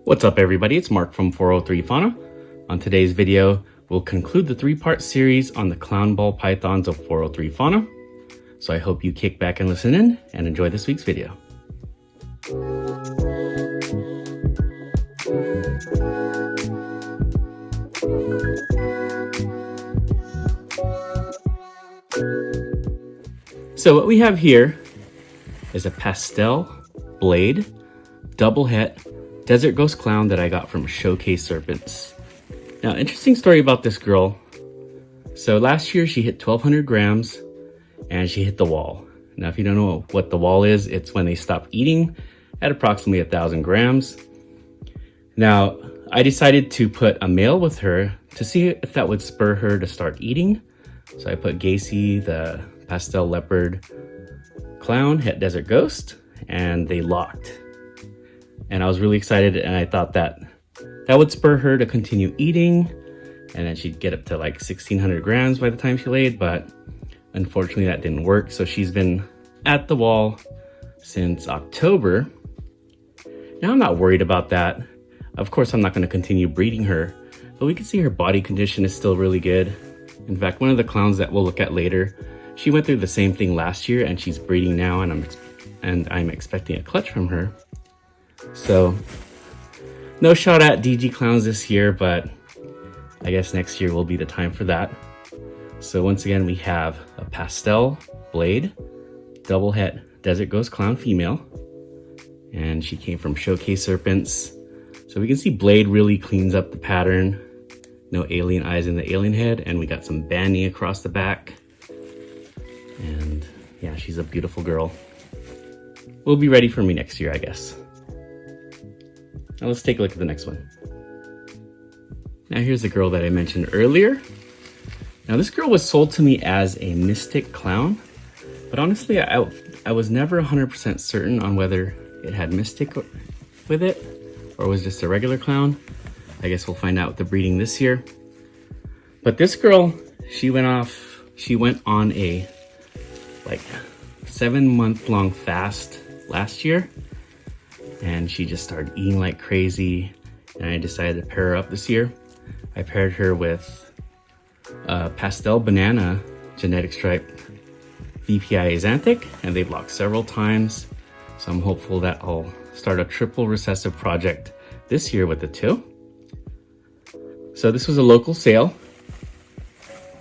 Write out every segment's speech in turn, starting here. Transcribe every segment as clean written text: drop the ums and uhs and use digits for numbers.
What's up everybody, it's Mark from 403 Fauna. On today's video, we'll conclude the three-part series on the clown ball pythons of 403 Fauna. So I hope you kick back and listen in and enjoy this week's video. So what we have here is a pastel blade double het desert ghost clown that I got from Showcase Serpents. Now, interesting story about this girl. So last year she hit 1,200 grams and she hit the wall. Now, if you don't know what the wall is, it's when they stop eating at approximately 1,000 grams. Now, I decided to put a male with her to see if that would spur her to start eating. So I put Gacy, the pastel leopard clown, het desert ghost, and they locked. And I was really excited, and I thought that would spur her to continue eating, and then she'd get up to like 1,600 grams by the time she laid, but unfortunately that didn't work. So she's been at the wall since October. Now I'm not worried about that. Of course, I'm not going to continue breeding her, but we can see her body condition is still really good. In fact, one of the clowns that we'll look at later, she went through the same thing last year and she's breeding now, and I'm expecting a clutch from her. So no shot at DG clowns this year, but I guess next year will be the time for that. So once again, we have a pastel blade double het desert ghost clown female, and she came from Showcase Serpents. So we can see Blade really cleans up the pattern. No alien eyes in the alien head, and we got some banding across the back. And yeah, she's a beautiful girl. Will be ready for me next year, I guess. Now let's take a look at the next one. Now here's the girl that I mentioned earlier. Now this girl was sold to me as a mystic clown, but honestly I was never 100% certain on whether it had mystic with it or was just a regular clown. I guess we'll find out with the breeding this year. But this girl, she went on a like 7-month-long fast last year, and she just started eating like crazy, and I decided to pair her up this year. I paired her with pastel banana genetic stripe VPI Axanthic, and they blocked several times. So I'm hopeful that I'll start a triple recessive project this year with the two. So this was a local sale.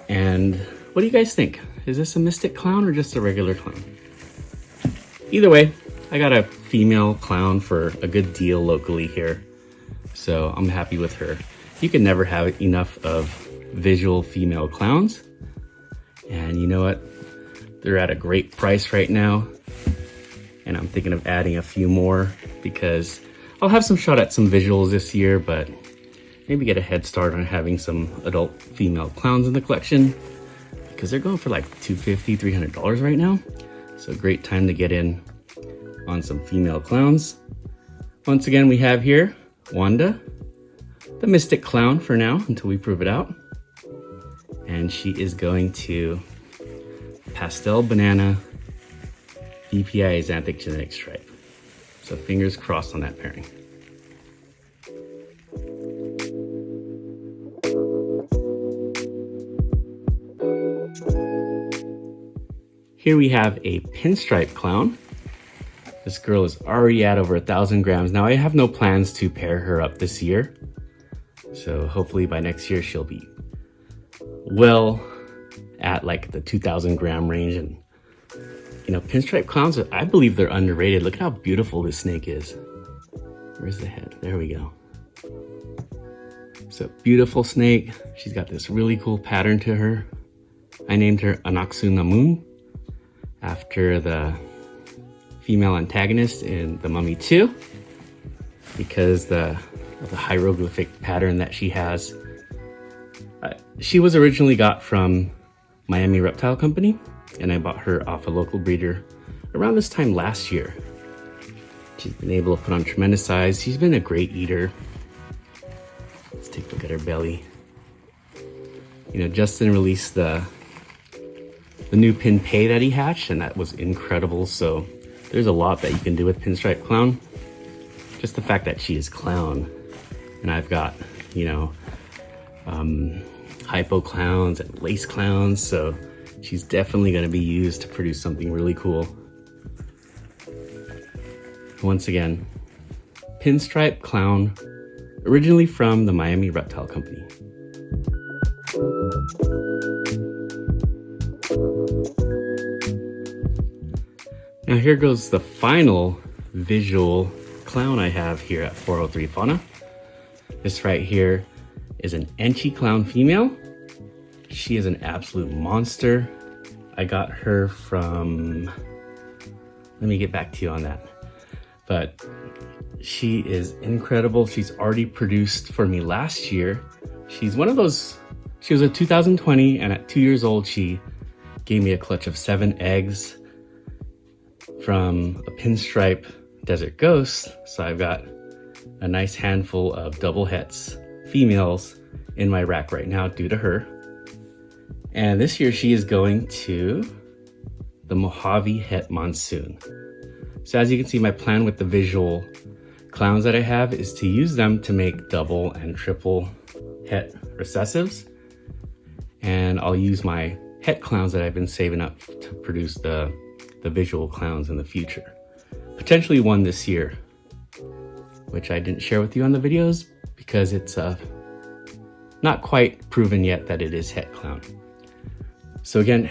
And what do you guys think? Is this a mystic clown or just a regular clown? Either way, I got a female clown for a good deal locally here. So I'm happy with her. You can never have enough of visual female clowns. And you know what? They're at a great price right now. And I'm thinking of adding a few more because I'll have some shot at some visuals this year, but maybe get a head start on having some adult female clowns in the collection because they're going for like $250, $300 right now. So great time to get in on some female clowns. Once again, we have here Wanda, the mystic clown for now until we prove it out. And she is going to pastel banana VPI Axanthic genetic stripe. So fingers crossed on that pairing. Here we have a pinstripe clown. This girl is already at over 1,000 grams. Now I have no plans to pair her up this year. So hopefully by next year she'll be well at like the 2,000 gram range. And you know, pinstripe clowns, I believe they're underrated. Look at how beautiful this snake is. Where's the head? There we go. So beautiful snake. She's got this really cool pattern to her. I named her Anaxu Namun after the female antagonist in The Mummy 2 because of the hieroglyphic pattern that she has. She was originally got from Miami Reptile Company, and I bought her off a local breeder around this time last year. She's been able to put on tremendous size. She's been a great eater. Let's take a look at her belly. You know, Justin released the new pin pay that he hatched, and that was incredible. So there's a lot that you can do with pinstripe clown. just the fact that she is clown, and I've got, you know, hypo clowns and lace clowns, so she's definitely going to be used to produce something really cool. Once again, pinstripe clown, originally from the Miami Reptile Company. Now here goes the final visual clown I have here at 403 Fauna. This right here is an Enchi clown female. She is an absolute monster. I got her from, let me get back to you on that. But she is incredible. She's already produced for me last year. She's one of those, she was a 2020, and at 2 years old, she gave me a clutch of 7 eggs from a pinstripe desert ghost. So I've got a nice handful of double hets females in my rack right now due to her. And this year she is going to the Mojave Het Monsoon. So as you can see, my plan with the visual clowns that I have is to use them to make double and triple het recessives. And I'll use my het clowns that I've been saving up to produce the visual clowns in the future. Potentially one this year, which I didn't share with you on the videos because it's not quite proven yet that it is het clown. So again,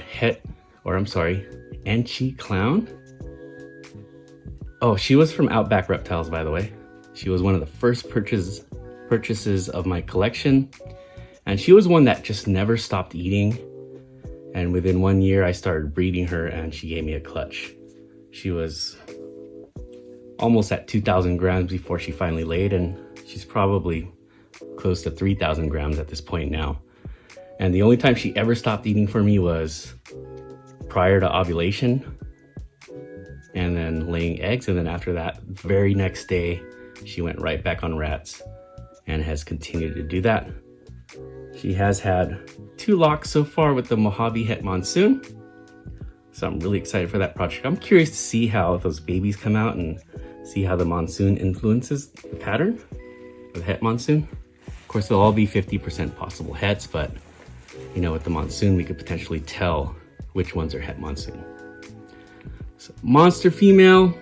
Enchi clown. Oh, she was from Outback Reptiles, by the way. She was one of the first purchases of my collection. And she was one that just never stopped eating. And within 1 year, I started breeding her and she gave me a clutch. She was almost at 2,000 grams before she finally laid, and she's probably close to 3,000 grams at this point now. And the only time she ever stopped eating for me was prior to ovulation and then laying eggs. And then after that, very next day, she went right back on rats and has continued to do that. She has had 2 locks so far with the Mojave Het Monsoon. So I'm really excited for that project. I'm curious to see how those babies come out and see how the monsoon influences the pattern of the Het Monsoon. Of course, they'll all be 50% possible hets, but you know, with the monsoon, we could potentially tell which ones are Het Monsoon. So, monster female,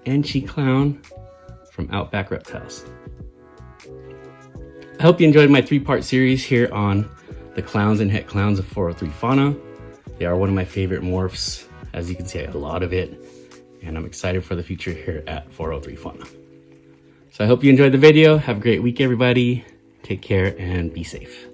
Enchi clown from Outback Reptiles. I hope you enjoyed my 3-part series here on the clowns and het clowns of 403 Fauna. They are one of my favorite morphs. As you can see, I have a lot of it, and I'm excited for the future here at 403 Fauna. So I hope you enjoyed the video. Have a great week, everybody. Take care and be safe.